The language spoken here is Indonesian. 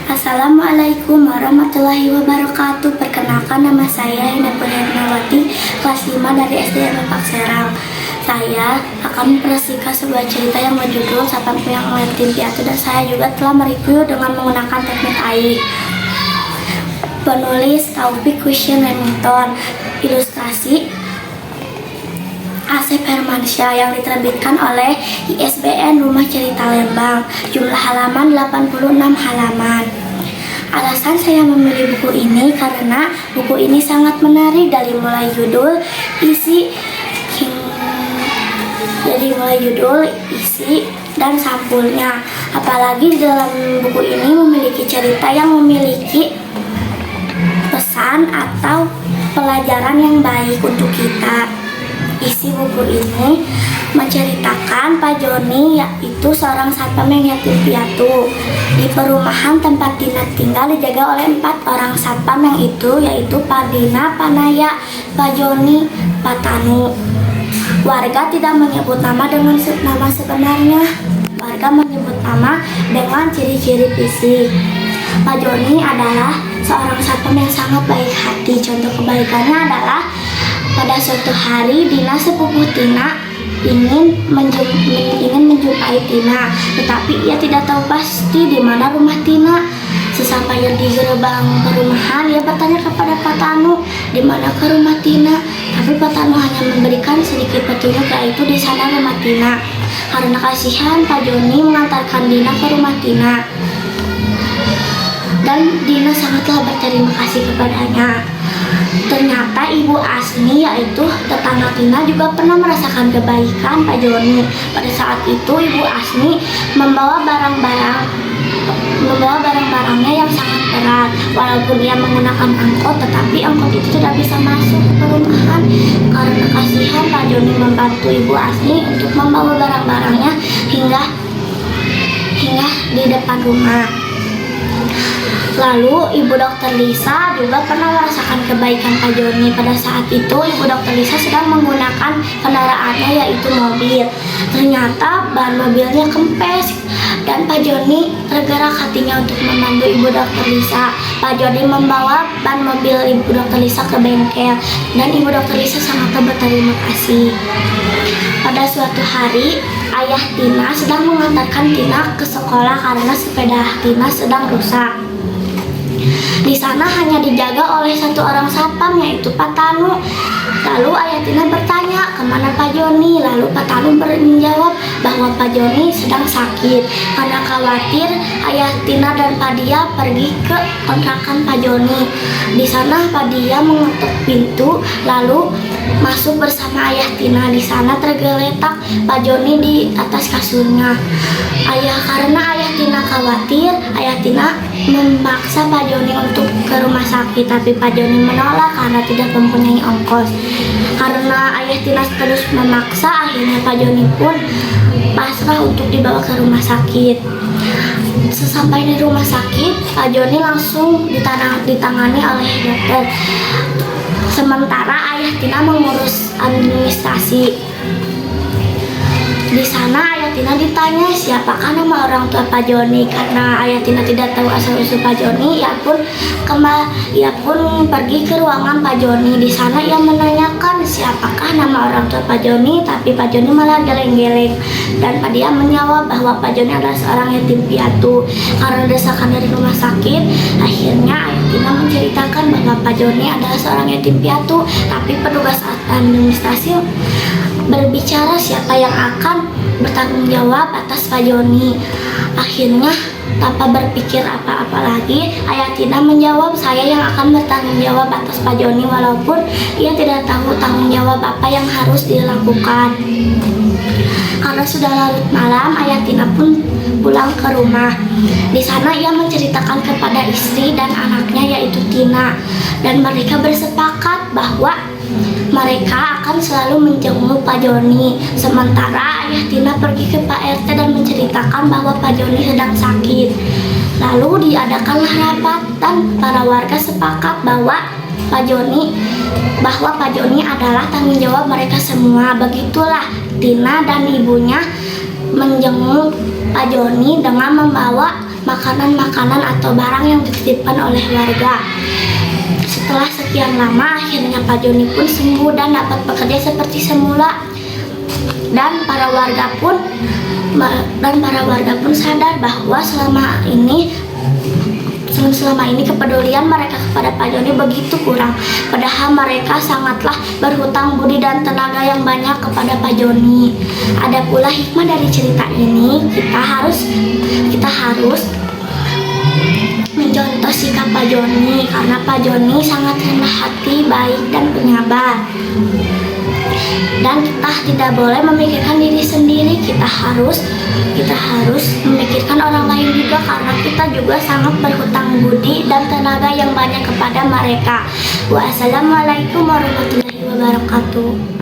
Assalamualaikum warahmatullahi wabarakatuh. Perkenalkan, nama saya Hina Purnawati, kelas 5 dari SD Pak Serang. Saya akan mempresentasikan sebuah cerita yang berjudul Sapam Yang Yatim Piatu, dan saya juga telah mereview dengan menggunakan teknik AI. Penulis Taufik Kusyen Remington, ilustrasi Asep Hermansyah, yang diterbitkan oleh ISBN Rumah Cerita Lembang. Jumlah halaman 86 halaman. Alasan saya memilih buku ini karena buku ini sangat menarik dari mulai judul, isi, dan sampulnya. Apalagi di dalam buku ini memiliki cerita yang memiliki pesan atau pelajaran yang baik untuk kita. Isi buku ini menceritakan Pak Joni, yaitu seorang satpam yang yatim piatu. Di perumahan tempat Dina tinggal dijaga oleh 4 orang satpam yaitu Pak Dina, Pak Naya, Pak Joni, Pak Tanu. Warga tidak menyebut nama dengan nama sebenarnya. Warga menyebut nama dengan ciri-ciri fisik. Pak Joni adalah seorang satpam yang sangat baik hati. Contoh kebaikannya adalah pada suatu hari Dina, sepupu Tina, ingin menjumpai Tina, tetapi ia tidak tahu pasti di mana rumah Tina. Sesampainya di gerbang perumahan, ia bertanya kepada Pak Tanu, di mana ke rumah Tina. Tapi Pak Tanu hanya memberikan sedikit petunjuk, yaitu di sana rumah Tina. Karena kasihan, Pak Joni mengantarkan Dina ke rumah Tina, dan Dina sangatlah berterima kasih kepadanya. Ternyata Ibu Asni, yaitu tetangga Tina, juga pernah merasakan kebaikan Pak Joni. Pada saat itu Ibu Asni membawa barang-barangnya yang sangat berat. Walaupun ia menggunakan angkot, tetapi angkot itu tidak bisa masuk ke perumahan. Karena kasihan, Pak Joni membantu Ibu Asni untuk membawa barang-barangnya hingga di depan rumah. Lalu Ibu Dokter Lisa juga pernah merasakan kebaikan Pak Joni. Pada saat itu Ibu Dokter Lisa sedang menggunakan kendaraannya, yaitu mobil. Ternyata ban mobilnya kempes, dan Pak Joni tergerak hatinya untuk membantu Ibu Dokter Lisa. Pak Joni membawa ban mobil Ibu Dokter Lisa ke bengkel, dan Ibu Dokter Lisa sangat berterima kasih. Pada suatu hari, ayah Tina sedang mengantarkan Tina ke sekolah karena sepeda Tina sedang rusak. Di sana hanya dijaga oleh 1 orang satpam, yaitu Pak Tanu. Lalu ayah Tina bertanya, kemana Pak Joni? Lalu Pak Tanu menjawab bahwa Pak Joni sedang sakit. Karena khawatir, ayah Tina dan Pak Dia pergi ke kontrakan Pak Joni. Di sana Pak Dia mengetuk pintu, lalu masuk bersama ayah Tina. Di sana tergeletak Pak Joni di atas kasurnya. Karena ayah Tina khawatir, ayah Tina memaksa Pak Joni untuk ke rumah sakit, tapi Pak Joni menolak karena tidak mempunyai ongkos. Karena ayah Tina terus memaksa, akhirnya Pak Joni pun pasrah untuk dibawa ke rumah sakit. Sesampai di rumah sakit, Pak Joni langsung ditangani oleh dokter. Sementara ayah Tina mengurus administrasi. Di sana ayah Tina ditanya siapakah nama orang tua Pak Joni. Karena ayah Tina tidak tahu asal-usul Pak Joni, ia pun pergi ke ruangan Pak Joni. Di sana ia menanyakan siapakah nama orang tua Pak Joni, tapi Pak Joni malah geleng-geleng. Dan Pak Dia menjawab bahwa Pak Joni adalah seorang yatim piatu. Karena desakan dari rumah sakit, akhirnya ayah Tina menceritakan bahwa Pak Joni adalah seorang yatim piatu. Tapi petugas administrasi berbicara siapa yang akan bertanggung jawab atas Pak Joni. Akhirnya tanpa berpikir apa-apa lagi, ayah Tina menjawab, saya yang akan bertanggung jawab atas Pak Joni, walaupun ia tidak tahu tanggung jawab apa yang harus dilakukan. Karena sudah larut malam, ayah Tina pun pulang ke rumah. Di sana ia menceritakan kepada istri dan anaknya, yaitu Tina, dan mereka bersepakat bahwa mereka akan selalu menjenguk Pak Joni. Sementara ayah Tina pergi ke Pak RT dan menceritakan bahwa Pak Joni sedang sakit. Lalu diadakanlah rapat, dan para warga sepakat bahwa Pak Joni adalah tanggung jawab mereka semua. Begitulah Tina dan ibunya menjenguk Pak Joni dengan membawa makanan-makanan atau barang yang dititipkan oleh warga. Setelah sekian lama, akhirnya Pak Joni pun sembuh dan dapat bekerja seperti semula. Dan para warga pun sadar bahwa selama ini kepedulian mereka kepada Pak Joni begitu kurang. Padahal mereka sangatlah berhutang budi dan tenaga yang banyak kepada Pak Joni. Ada pula hikmah dari cerita ini, kita harus mencontoh sikap Pak Joni, karena Pak Joni sangat rendah hati, baik dan penyabar. Dan kita tidak boleh memikirkan diri sendiri, kita harus memikirkan orang lain juga, karena kita juga sangat berhutang budi dan tenaga yang banyak kepada mereka. Wassalamualaikum warahmatullahi wabarakatuh.